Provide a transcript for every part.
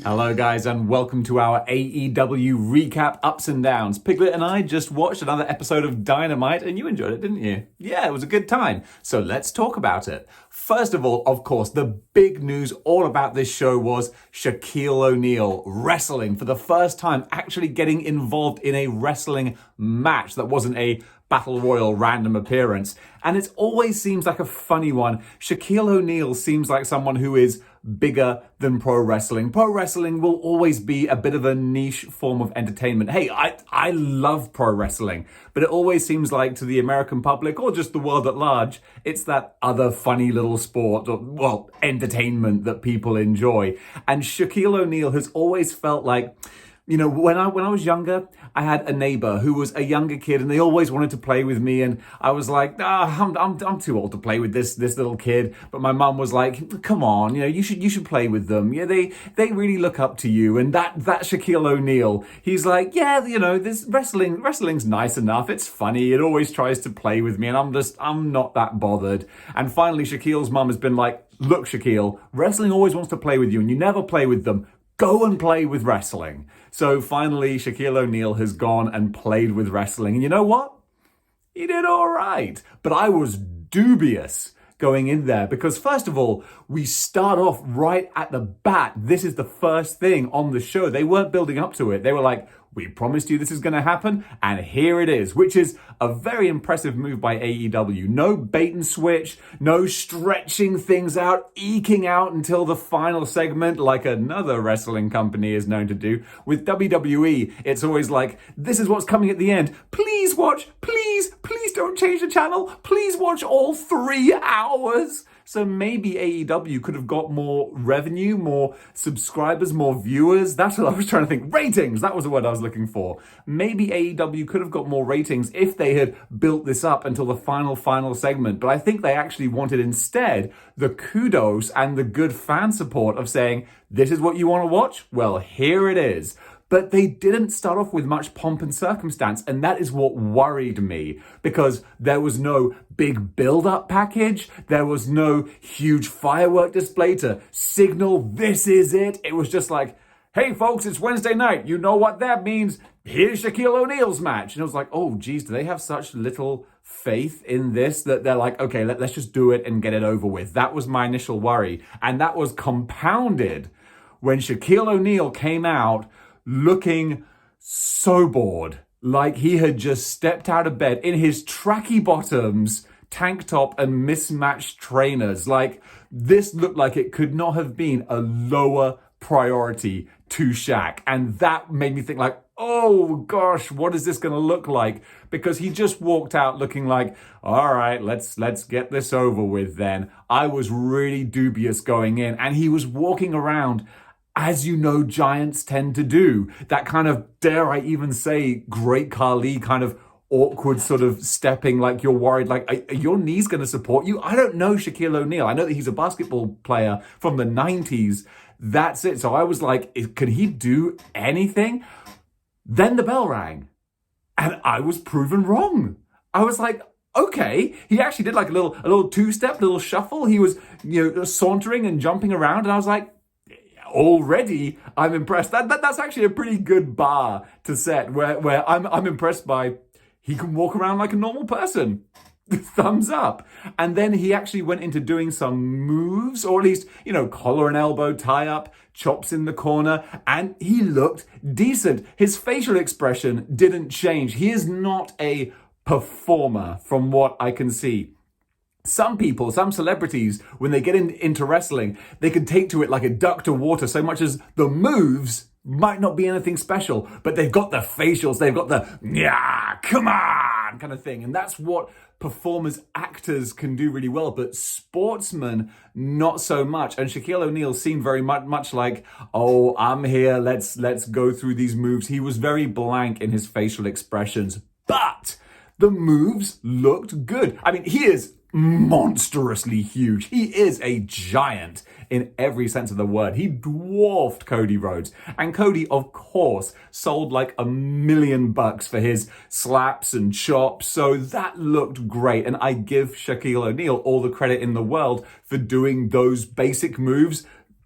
Hello guys and welcome to our AEW recap ups and downs. Piglet and I just watched another episode of Dynamite and you enjoyed it, didn't you? Yeah, it was a good time. So let's talk about it. First of all, of course, the big news all about this show was Shaquille O'Neal wrestling for the first time, actually getting involved in a wrestling match that wasn't a Battle Royal random appearance. And it always seems like a funny one. Shaquille O'Neal seems like someone who is bigger than pro wrestling. Pro wrestling will always be a bit of a niche form of entertainment. Hey, I love pro wrestling, but it always seems like to the American public or just the world at large, it's that other funny little sport or, well, entertainment that people enjoy. And Shaquille O'Neal has always felt like, you know, when I was younger, I had a neighbor who was a younger kid and they always wanted to play with me. And I was like, I'm too old to play with this little kid. But my mum was like, come on, you know, you should play with them. Yeah, they really look up to you. And that Shaquille O'Neal, he's like, yeah, you know, this wrestling's nice enough. It's funny. It always tries to play with me. And I'm not that bothered. And finally, Shaquille's mum has been like, look, Shaquille, wrestling always wants to play with you and you never play with them. Go and play with wrestling. So finally, Shaquille O'Neal has gone and played with wrestling. And you know what? He did all right. But I was dubious going in there because, first of all, we start off right at the bat. This is the first thing on the show. They weren't building up to it. They were like, we promised you this is going to happen, and here it is, which is a very impressive move by AEW. No bait and switch, no stretching things out, eking out until the final segment like another wrestling company is known to do. With WWE, it's always like, this is what's coming at the end. Please watch, please don't change the channel. Please watch all 3 hours. So maybe AEW could have got more revenue, more subscribers, more viewers. That's what I was trying to think. Ratings, that was the word I was looking for. Maybe AEW could have got more ratings if they had built this up until the final segment. But I think they actually wanted instead the kudos and the good fan support of saying, this is what you want to watch? Well, here it is. But they didn't start off with much pomp and circumstance, and that is what worried me, because there was no big build-up package, there was no huge firework display to signal this is it. It was just like, hey folks, it's Wednesday night, you know what that means, here's Shaquille O'Neal's match. And it was like, oh geez, do they have such little faith in this that they're like, okay, let's just do it and get it over with. That was my initial worry, and that was compounded when Shaquille O'Neal came out looking so bored, like he had just stepped out of bed in his tracky bottoms, tank top, and mismatched trainers. Like, this looked like it could not have been a lower priority to Shaq. And that made me think like, oh gosh, what is this going to look like? Because he just walked out looking like, all right, let's get this over with then. I was really dubious going in, and he was walking around as you know giants tend to do. That kind of, dare I even say, Great Khali kind of awkward sort of stepping, like you're worried, like, are your knees going to support you? I don't know Shaquille O'Neal. I know that he's a basketball player from the 90s. That's it. So I was like, can he do anything? Then the bell rang, and I was proven wrong. I was like, okay, he actually did like a little two-step, little shuffle. He was, you know, sauntering and jumping around, and I was like, already I'm impressed. That's actually a pretty good bar to set where I'm impressed by he can walk around like a normal person. Thumbs up. And then he actually went into doing some moves, or at least, you know, collar and elbow tie up, chops in the corner, and he looked decent. His facial expression didn't change. He is not a performer from what I can see. Some people, some celebrities, when they get into wrestling, they can take to it like a duck to water, so much as the moves might not be anything special, but they've got the facials, they've got the, yeah, come on, kind of thing. And that's what performers, actors can do really well, but sportsmen, not so much. And Shaquille O'Neal seemed very much like, oh, I'm here, let's go through these moves. He was very blank in his facial expressions, but the moves looked good. I mean, he is monstrously huge. He is a giant in every sense of the word. He dwarfed Cody Rhodes. And Cody, of course, sold like $1 million for his slaps and chops. So that looked great. And I give Shaquille O'Neal all the credit in the world for doing those basic moves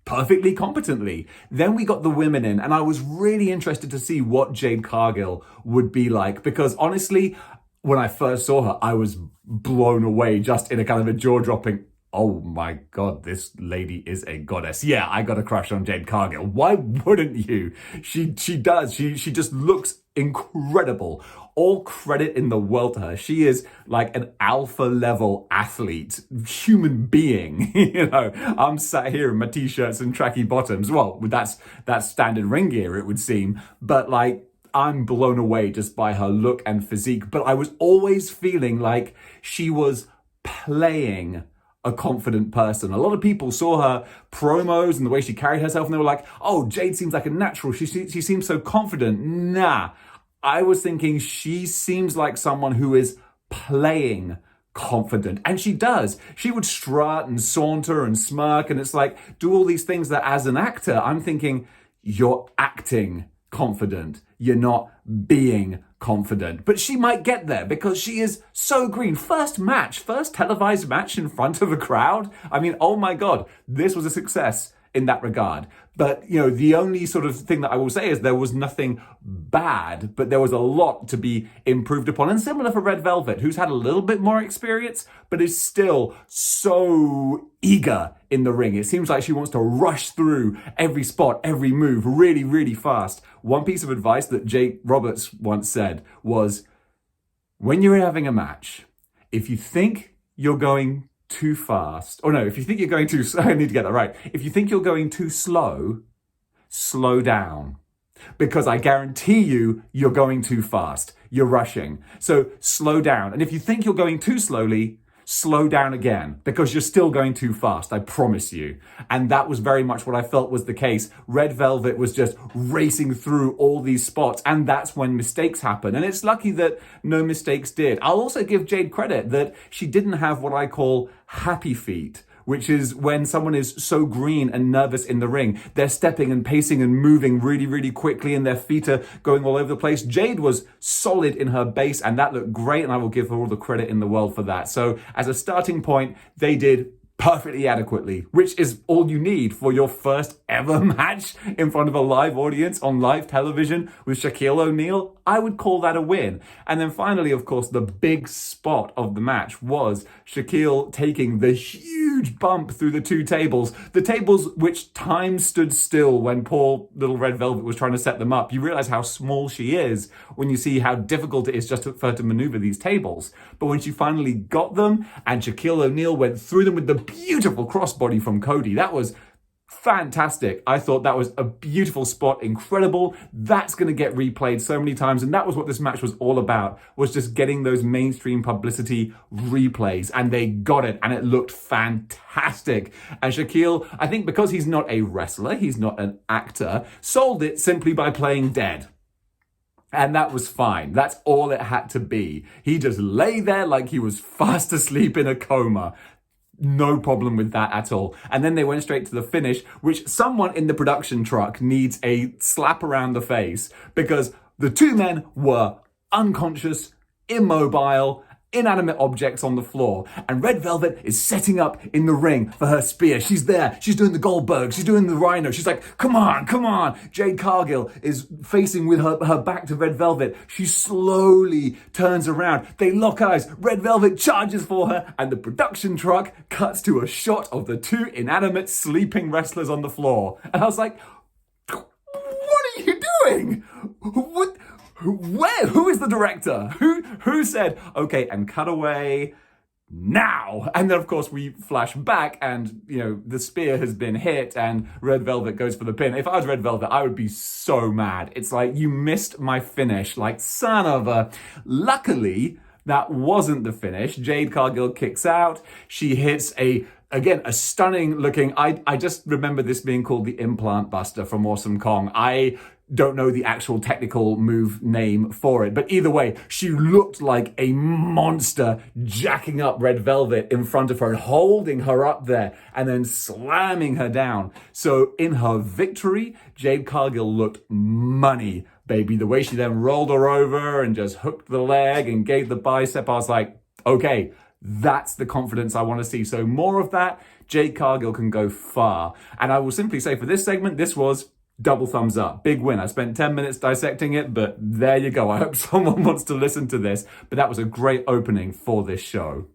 perfectly competently. Then we got the women in, and I was really interested to see what Jade Cargill would be like, because honestly, when I first saw her, I was blown away, just in a kind of a jaw-dropping, oh my God, this lady is a goddess. Yeah, I got a crush on Jade Cargill. Why wouldn't you? She does. She just looks incredible. All credit in the world to her. She is like an alpha level athlete, human being. I'm sat here in my t-shirts and tracky bottoms. Well, that's standard ring gear, it would seem. But like, I'm blown away just by her look and physique. But I was always feeling like she was playing a confident person. A lot of people saw her promos and the way she carried herself, and they were like, oh, Jade seems like a natural. She seems so confident. Nah, I was thinking she seems like someone who is playing confident. And she does. She would strut and saunter and smirk, and it's like, do all these things that as an actor, I'm thinking, you're acting confident. You're not being confident. But she might get there because she is so green. First televised match in front of a crowd. I mean, oh my God, this was a success in that regard. But, the only sort of thing that I will say is there was nothing bad, but there was a lot to be improved upon. And similar for Red Velvet, who's had a little bit more experience, but is still so eager in the ring. It seems like she wants to rush through every spot, every move really, really fast. One piece of advice that Jake Roberts once said was, when you're having a match, if you think you're going too fast, if you think you're going too slow, I need to get that right. If you think you're going too slow, slow down. Because I guarantee you're going too fast. You're rushing. So slow down. And if you think you're going too slowly, slow down again, because you're still going too fast, I promise you. And that was very much what I felt was the case. Red Velvet was just racing through all these spots, and that's when mistakes happen. And it's lucky that no mistakes did. I'll also give Jade credit that she didn't have what I call happy feet, which is when someone is so green and nervous in the ring. They're stepping and pacing and moving really, really quickly, and their feet are going all over the place. Jade was solid in her base, and that looked great, and I will give her all the credit in the world for that. So as a starting point, they did perfectly adequately, which is all you need for your first ever match in front of a live audience on live television with Shaquille O'Neal. I would call that a win. And then finally, of course, the big spot of the match was Shaquille taking the huge bump through the two tables, the tables which time stood still when poor little Red Velvet was trying to set them up. You realize how small she is when you see how difficult it is just for her to maneuver these tables. But when she finally got them and Shaquille O'Neal went through them with the beautiful crossbody from Cody, that was fantastic. I thought that was a beautiful spot, incredible. That's going to get replayed so many times, and that was what this match was all about, was just getting those mainstream publicity replays, and they got it, and it looked fantastic. And Shaquille, I think because he's not a wrestler, he's not an actor, sold it simply by playing dead. And that was fine. That's all it had to be. He just lay there like he was fast asleep in a coma. No problem with that at all. And then they went straight to the finish, which someone in the production truck needs a slap around the face, because the two men were unconscious, immobile, inanimate objects on the floor. And Red Velvet is setting up in the ring for her spear. She's there. She's doing the Goldberg. She's doing the Rhino. She's like, come on, come on. Jade Cargill is facing with her back to Red Velvet. She slowly turns around. They lock eyes. Red Velvet charges for her, and the production truck cuts to a shot of the two inanimate sleeping wrestlers on the floor. And I was like, what are you doing? What? Where? Who is the director? Who said, okay, and cut away now? And then, of course, we flash back and, the spear has been hit and Red Velvet goes for the pin. If I was Red Velvet, I would be so mad. It's like, you missed my finish. Like, son of a... Luckily, that wasn't the finish. Jade Cargill kicks out. She hits a stunning looking... I just remember this being called the Implant Buster from Awesome Kong. I don't know the actual technical move name for it, but either way, she looked like a monster jacking up Red Velvet in front of her and holding her up there and then slamming her down. So in her victory, Jade Cargill looked money, baby. The way she then rolled her over and just hooked the leg and gave the bicep, I was like, okay, That's the confidence I want to see. So more of that. Jade Cargill can go far. And I will simply say for this segment, this was double thumbs up. Big win. I spent 10 minutes dissecting it, but there you go. I hope someone wants to listen to this. But that was a great opening for this show.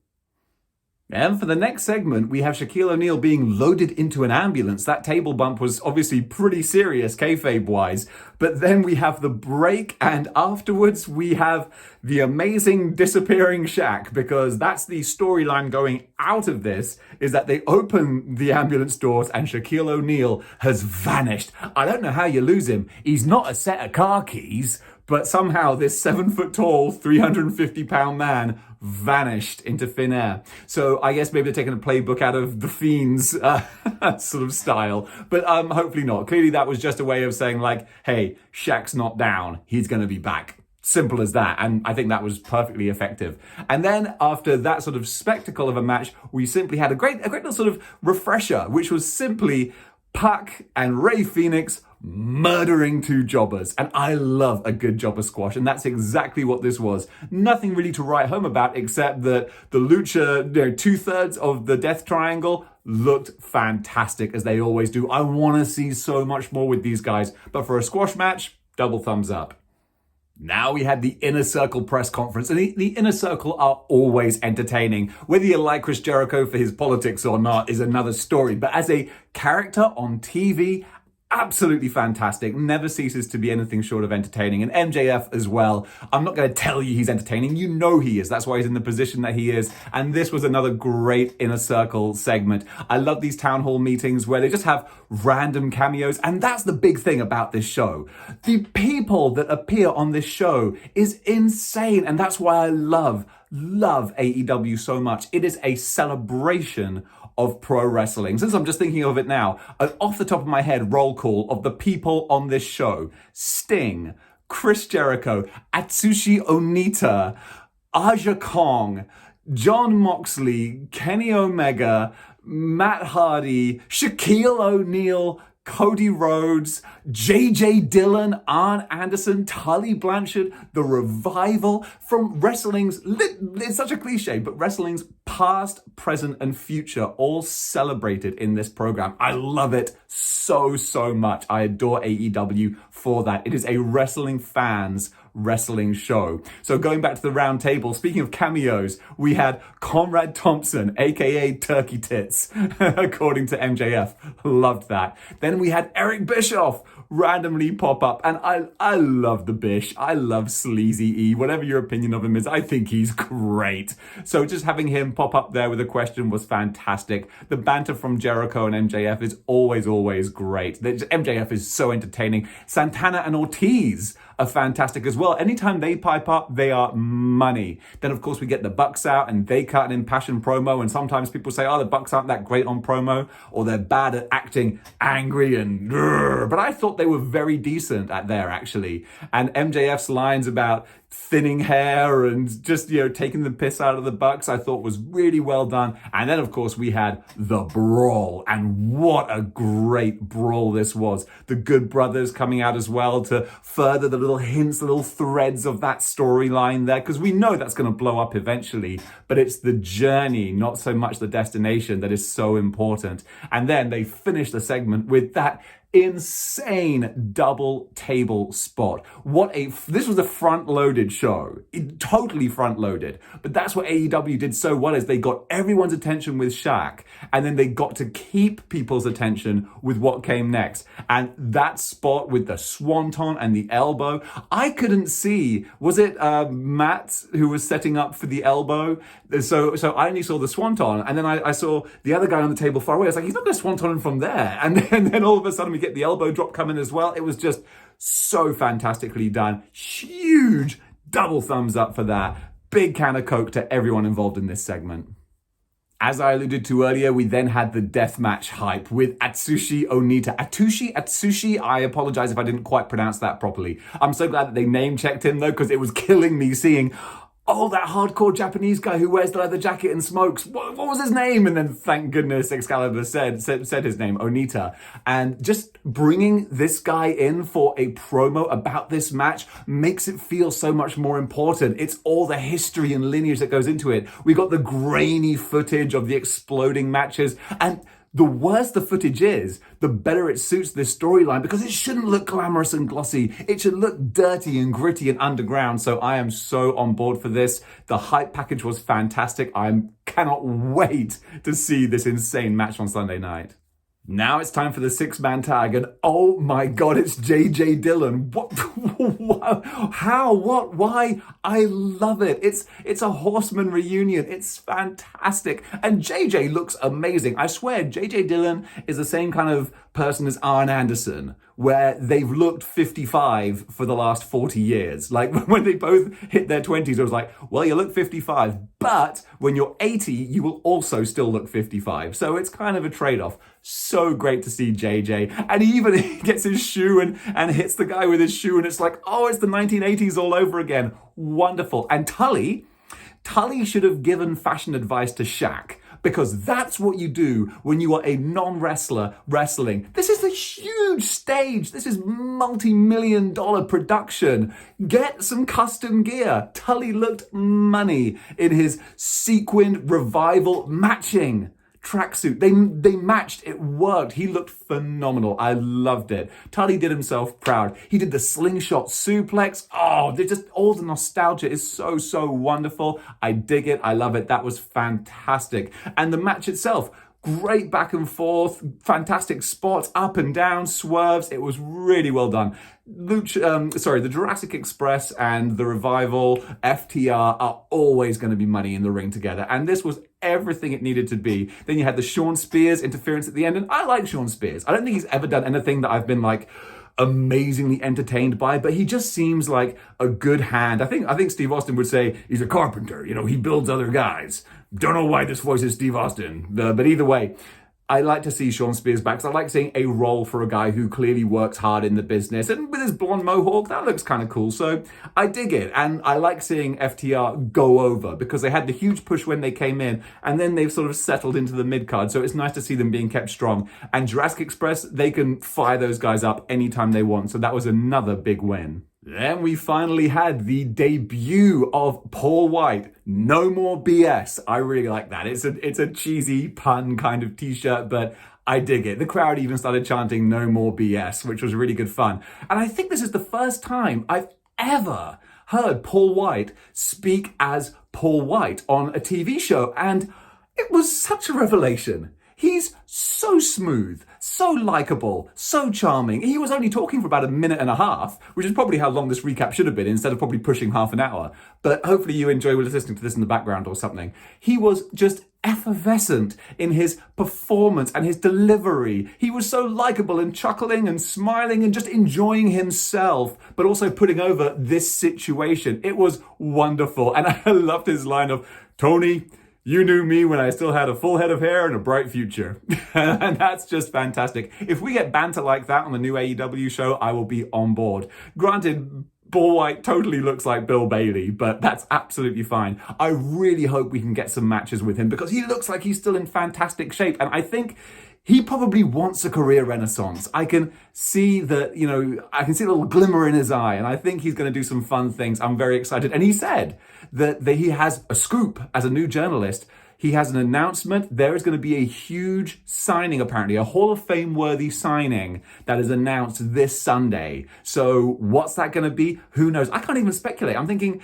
And for the next segment, we have Shaquille O'Neal being loaded into an ambulance. That table bump was obviously pretty serious, kayfabe-wise. But then we have the break, and afterwards we have the amazing disappearing Shaq, because that's the storyline going out of this, is that they open the ambulance doors and Shaquille O'Neal has vanished. I don't know how you lose him. He's not a set of car keys, but somehow this 7-foot-tall, 350-pound man vanished into thin air. So I guess maybe they're taking a playbook out of The Fiend's sort of style, but hopefully not. Clearly that was just a way of saying like, hey, Shaq's not down, he's going to be back. Simple as that. And I think that was perfectly effective. And then after that sort of spectacle of a match, we simply had a great little sort of refresher, which was simply Pac and Rey Fenix murdering two jobbers. And I love a good jobber squash, and that's exactly what this was. Nothing really to write home about, except that the lucha, 2/3 of the Death Triangle looked fantastic, as they always do. I want to see so much more with these guys, but for a squash match, double thumbs up. Now we had the Inner Circle press conference, and the Inner Circle are always entertaining. Whether you like Chris Jericho for his politics or not is another story, but as a character on TV, absolutely fantastic. Never ceases to be anything short of entertaining. And MJF as well. I'm not going to tell you he's entertaining. You know he is. That's why he's in the position that he is. And this was another great Inner Circle segment. I love these town hall meetings where they just have random cameos. And that's the big thing about this show. The people that appear on this show is insane. And that's why I love AEW so much. It is a celebration of pro wrestling. Since I'm just thinking of it now, off the top of my head, roll call of the people on this show: Sting, Chris Jericho, Atsushi Onita, Aja Kong, Jon Moxley, Kenny Omega, Matt Hardy, Shaquille O'Neal, Cody Rhodes, J.J. Dillon, Arn Anderson, Tully Blanchard, The Revival, from wrestling's, it's such a cliche, but wrestling's past, present, and future all celebrated in this program. I love it so much. I adore AEW for that. It is a wrestling fans wrestling show. So going back to the round table, speaking of cameos, we had Conrad Thompson, aka Turkey Tits, according to MJF. Loved that. Then we had Eric Bischoff randomly pop up, and I love the Bish. I love Sleazy E. Whatever your opinion of him is, I think he's great. So just having him pop up there with a question was fantastic. The banter from Jericho and MJF is always great. MJF is so entertaining. Santana and Ortiz are fantastic as well. Anytime they pipe up, they are money. Then of course we get the Bucks out, and they cut an impassioned promo, and sometimes people say, oh, the Bucks aren't that great on promo, or they're bad at acting angry and but I thought they were very decent at there, actually. And MJF's lines about thinning hair and just, taking the piss out of the Bucks, I thought was really well done. And then of course we had the brawl, and what a great brawl this was. The Good Brothers coming out as well to further the little hints, little threads of that storyline there, because we know that's going to blow up eventually, but it's the journey, not so much the destination, that is so important. And then they finish the segment with that insane double table spot. This was a front-loaded show. Totally front-loaded. But that's what AEW did so well, is they got everyone's attention with Shaq, and then they got to keep people's attention with what came next. And that spot with the swanton and the elbow, I couldn't see, was it Matt who was setting up for the elbow? So I only saw the swanton, and then I saw the other guy on the table far away. I was like, he's not going to swanton him from there. And then all of a sudden we get the elbow drop coming as well. It was just so fantastically done. Huge double thumbs up for that. Big can of Coke to everyone involved in this segment. As I alluded to earlier, we then had the deathmatch hype with Atsushi Onita. Atsushi, I apologize if I didn't quite pronounce that properly. I'm so glad that they name checked him though, because it was killing me seeing oh, that hardcore Japanese guy who wears the leather jacket and smokes, what was his name? And then thank goodness Excalibur said his name, Onita. And just bringing this guy in for a promo about this match makes it feel so much more important. It's all the history and lineage that goes into it. We got the grainy footage of the exploding matches, and the worse the footage is, the better it suits this storyline, because it shouldn't look glamorous and glossy. It should look dirty and gritty and underground. So I am so on board for this. The hype package was fantastic. I cannot wait to see this insane match on Sunday night. Now it's time for the six-man tag, and oh my god, it's JJ Dillon. What? How? What? Why? I love it. It's a Horseman reunion. It's fantastic. And JJ looks amazing. I swear, JJ Dillon is the same kind of person as Arn Anderson, where they've looked 55 for the last 40 years. Like when they both hit their 20s, it was like, well, you look 55, but when you're 80, you will also still look 55. So it's kind of a trade-off. So great to see JJ. And he even gets his shoe and hits the guy with his shoe, and it's like, oh, it's the 1980s all over again. Wonderful. And Tully should have given fashion advice to Shaq, because that's what you do when you are a non-wrestler wrestling. This is a huge stage. This is multi-million-dollar production. Get some custom gear. Tully looked money in his sequined Revival matching tracksuit. They matched. It worked. He looked phenomenal. I loved it. Tully did himself proud. He did the slingshot suplex. Oh, they're just, all the nostalgia is so wonderful. I dig it. I love it. That was fantastic. And the match itself, great back and forth, fantastic spots, up and down, swerves. It was really well done. The Jurassic Express and the Revival, FTR, are always going to be money in the ring together. And this was everything it needed to be. Then you had the Shawn Spears interference at the end. And I like Shawn Spears. I don't think he's ever done anything that I've been like amazingly entertained by, but he just seems like a good hand. I think Steve Austin would say he's a carpenter. You know, he builds other guys. Don't know why this voice is Steve Austin, but either way, I like to see Shawn Spears back, because I like seeing a role for a guy who clearly works hard in the business. And with his blonde mohawk, that looks kind of cool. So I dig it. And I like seeing FTR go over, because they had the huge push when they came in, and then they've sort of settled into the mid-card. So it's nice to see them being kept strong. And Jurassic Express, they can fire those guys up anytime they want. So that was another big win. Then we finally had the debut of Paul White. No more BS. I really like that. It's a cheesy pun kind of t-shirt, but I dig it. The crowd even started chanting no more BS, which was really good fun. And I think this is the first time I've ever heard Paul White speak as Paul White on a TV show. And it was such a revelation. He's so smooth, so likable, so charming. He was only talking for about a minute and a half, which is probably how long this recap should have been, instead of probably pushing half an hour. But hopefully you enjoy listening to this in the background or something. He was just effervescent in his performance and his delivery. He was so likable and chuckling and smiling and just enjoying himself, but also putting over this situation. It was wonderful. And I loved his line of, Tony, you knew me when I still had a full head of hair and a bright future. And that's just fantastic. If we get banter like that on the new AEW show, I will be on board. Granted, Paul White totally looks like Bill Bailey, but that's absolutely fine. I really hope we can get some matches with him, because he looks like he's still in fantastic shape. And I think he probably wants a career renaissance. I can see that, I can see a little glimmer in his eye, and I think he's going to do some fun things. I'm very excited. And he said that he has a scoop as a new journalist. He has an announcement. There is going to be a huge signing, apparently, a Hall of Fame worthy signing that is announced this Sunday. So what's that going to be? Who knows? I can't even speculate. I'm thinking,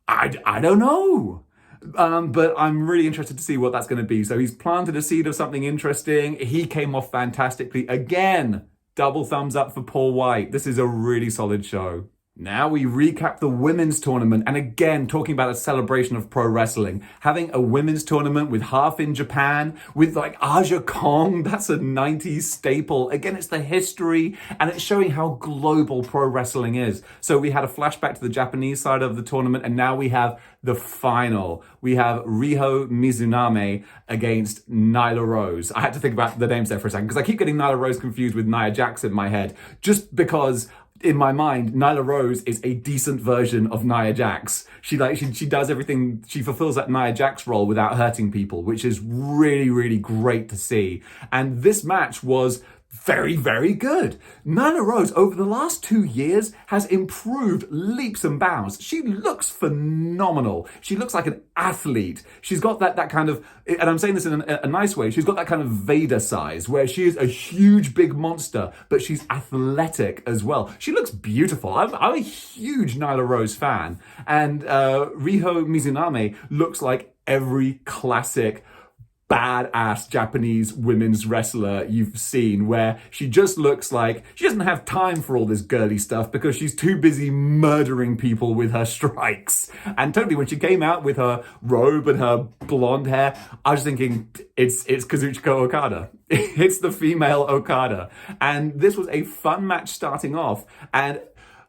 I don't know. But I'm really interested to see what that's going to be. So he's planted a seed of something interesting. He came off fantastically. Again, double thumbs up for Paul White. This is a really solid show. Now we recap the women's tournament, and again, talking about a celebration of pro wrestling. Having a women's tournament with half in Japan, with like Aja Kong, that's a 90s staple. Again, it's the history, and it's showing how global pro wrestling is. So we had a flashback to the Japanese side of the tournament, and now we have the final. We have Riho Mizunami against Nyla Rose. I had to think about the names there for a second, because I keep getting Nyla Rose confused with Nia Jax in my head, just because in my mind, Nyla Rose is a decent version of Nia Jax. She does everything, she fulfills that Nia Jax role without hurting people, which is really, really great to see. And this match was very, very good. Nyla Rose, over the last 2 years, has improved leaps and bounds. She looks phenomenal. She looks like an athlete. She's got that kind of, and I'm saying this in a nice way, she's got that kind of Vader size, where she is a huge, big monster, but she's athletic as well. She looks beautiful. I'm a huge Nyla Rose fan. And Riho Mizunami looks like every classic badass Japanese women's wrestler you've seen, where she just looks like she doesn't have time for all this girly stuff because she's too busy murdering people with her strikes. And totally, when she came out with her robe and her blonde hair, I was thinking, it's Kazuchika Okada. It's the female Okada. And this was a fun match starting off, and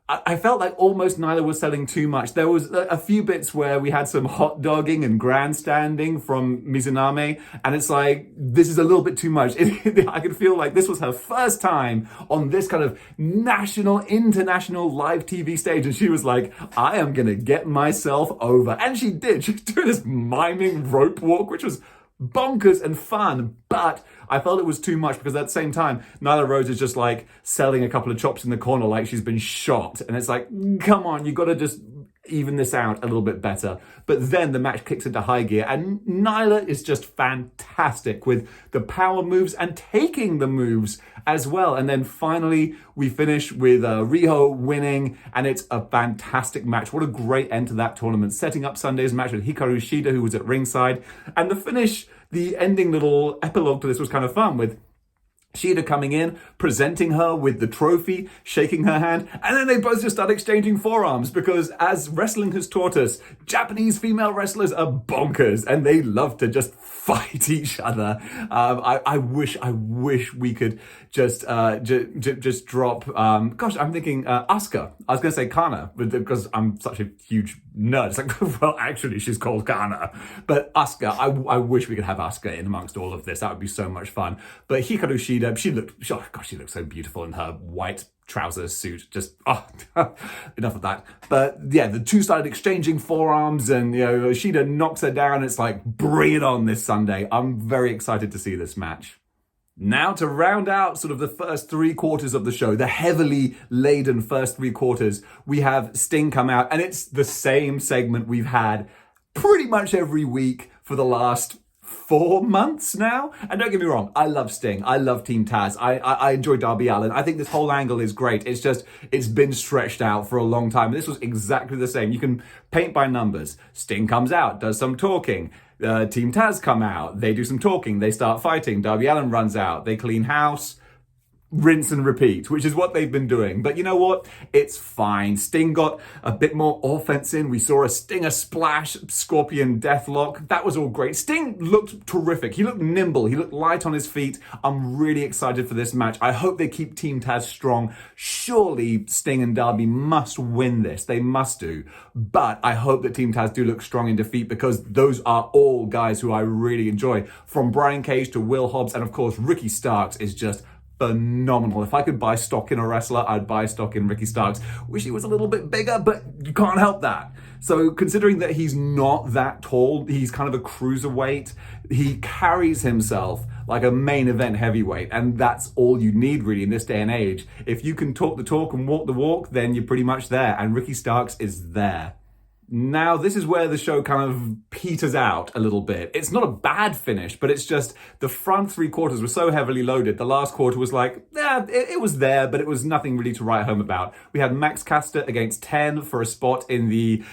I felt like almost Nyla was selling too much. There was a few bits where we had some hot dogging and grandstanding from Mizunami, and it's like, this is a little bit too much. I could feel like this was her first time on this kind of national, international live TV stage, and she was like, I am gonna get myself over. And she did. She was doing this miming rope walk, which was bonkers and fun, but I felt it was too much because at the same time, Nyla Rose is just like selling a couple of chops in the corner like she's been shot. And it's like, come on, you got to just even this out a little bit better. But then the match kicks into high gear, and Nyla is just fantastic with the power moves and taking the moves as well. And then finally, we finish with Riho winning, and it's a fantastic match. What a great end to that tournament, setting up Sunday's match with Hikaru Shida, who was at ringside. And the finish, the ending little epilogue to this was kind of fun, with Shida coming in, presenting her with the trophy, shaking her hand, and then they both just start exchanging forearms because, as wrestling has taught us, Japanese female wrestlers are bonkers and they love to just fight each other. I wish we could just drop. Gosh, I'm thinking Asuka. I was going to say Kana, but because I'm such a huge nerd, it's like, well, actually, she's called Kana. But Asuka, I wish we could have Asuka in amongst all of this. That would be so much fun. But Hikaru Shida, she looked so beautiful in her white trouser suit. Just, enough of that. But yeah, the two started exchanging forearms, and Shida knocks her down. It's like, bring it on this Sunday. I'm very excited to see this match. Now, to round out sort of the first 3 quarters of the show, the heavily laden first 3 quarters, we have Sting come out, and it's the same segment we've had pretty much every week for the last 4 months now. And don't get me wrong, I love Sting. I love Team Taz. I enjoy Darby Allin. I think this whole angle is great. It's just, it's been stretched out for a long time. This was exactly the same. You can paint by numbers. Sting comes out, does some talking. Team Taz come out. They do some talking. They start fighting. Darby Allin runs out. They clean house. Rinse and repeat, which is what they've been doing. But you know what? It's fine. Sting got a bit more offense in. We saw a Stinger splash, Scorpion Deathlock. That was all great. Sting looked terrific. He looked nimble. He looked light on his feet. I'm really excited for this match. I hope they keep Team Taz strong. Surely Sting and Darby must win this. They must do. But I hope that Team Taz do look strong in defeat, because those are all guys who I really enjoy. From Brian Cage to Will Hobbs, and of course Ricky Starks is just phenomenal. If I could buy stock in a wrestler, I'd buy stock in Ricky Starks. Wish he was a little bit bigger, but you can't help that. So considering that he's not that tall, he's kind of a cruiserweight, he carries himself like a main event heavyweight, and that's all you need really in this day and age. If you can talk the talk and walk the walk, then you're pretty much there, and Ricky Starks is there. Now, this is where the show kind of peters out a little bit. It's not a bad finish, but it's just the front 3 quarters were so heavily loaded. The last quarter was like, yeah, it was there, but it was nothing really to write home about. We had Max Caster against 10 for a spot in the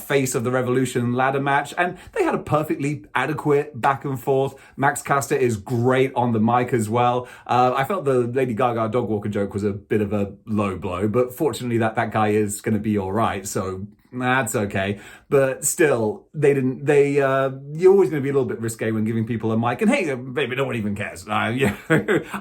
Face of the Revolution ladder match, and they had a perfectly adequate back and forth. Max Caster is great on the mic as well. I felt the Lady Gaga dog walker joke was a bit of a low blow, but fortunately that guy is going to be all right, so that's okay. But still, you're always going to be a little bit risque when giving people a mic. And hey, maybe no one even cares. I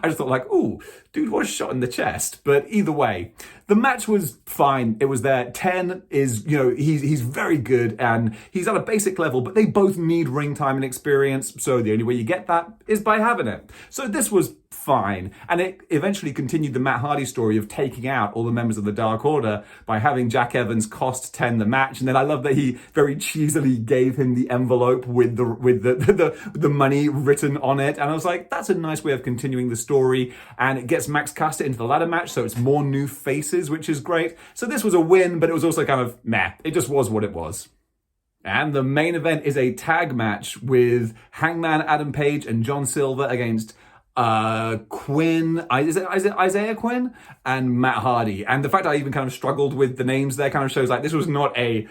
just thought like, ooh, dude was shot in the chest. But either way, The match was fine. It was there. Ten is, he's very good and he's at a basic level, but they both need ring time and experience. So the only way you get that is by having it. So this was fine. And it eventually continued the Matt Hardy story of taking out all the members of the Dark Order by having Jack Evans cost 10 the match. And then I love that he very cheesily gave him the envelope with the money written on it. And I was like, that's a nice way of continuing the story. And it gets Max Caster into the ladder match, so it's more new faces, which is great. So this was a win, but it was also kind of meh. It just was what it was. And the main event is a tag match with Hangman Adam Page and John Silver against Quinn, is it Isaiah Quinn and Matt Hardy. And the fact I even kind of struggled with the names there kind of shows like this was not a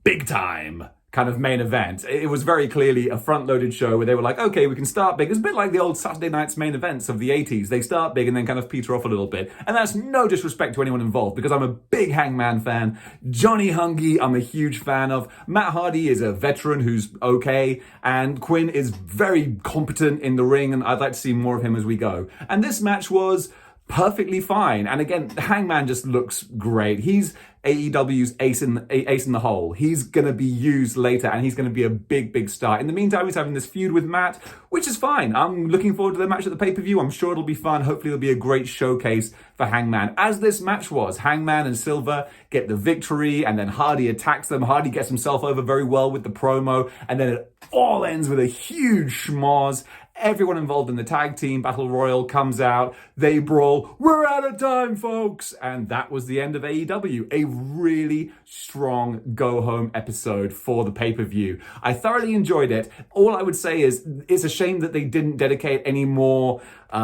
big time kind of main event. It was very clearly a front-loaded show where they were like, okay, we can start big. It's a bit like the old Saturday night's main events of the 80s. They start big and then kind of peter off a little bit. And that's no disrespect to anyone involved because I'm a big Hangman fan. Johnny Hungy, I'm a huge fan of. Matt Hardy is a veteran who's okay. And Quinn is very competent in the ring and I'd like to see more of him as we go. And this match was perfectly fine. And again, Hangman just looks great. He's AEW's ace in the hole. He's going to be used later and he's going to be a big star. In the meantime, he's having this feud with Matt, which is fine. I'm looking forward to the match at the pay-per-view. I'm sure it'll be fun. Hopefully it'll be a great showcase for Hangman. As this match was, Hangman and Silver get the victory and then Hardy attacks them. Hardy gets himself over very well with the promo and then it all ends with a huge schmoz. Everyone involved in the tag team battle royal comes out. They brawl. We're out of time, folks. And that was the end of AEW. A really strong go-home episode for the pay-per-view. I thoroughly enjoyed it. All I would say is it's a shame that they didn't dedicate any more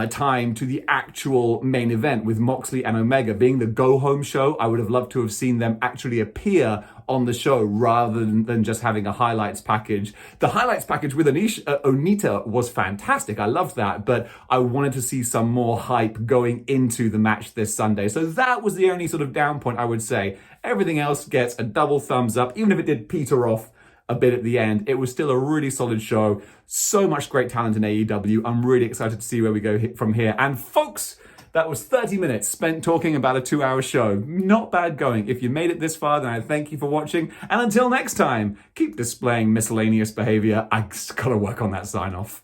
time to the actual main event with Moxley and Omega. Being the go-home show, I would have loved to have seen them actually appear on the show rather than just having a highlights package. The highlights package with Onita was fantastic. I loved that, but I wanted to see some more hype going into the match this Sunday. So that was the only sort of down point I would say. Everything else gets a double thumbs up, even if it did peter off a bit at the end. It was still a really solid show. So much great talent in AEW. I'm really excited to see where we go from here. And folks, that was 30 minutes spent talking about a 2-hour show. Not bad going. If you made it this far, then I thank you for watching. And until next time, keep displaying miscellaneous behavior. I just gotta work on that sign off.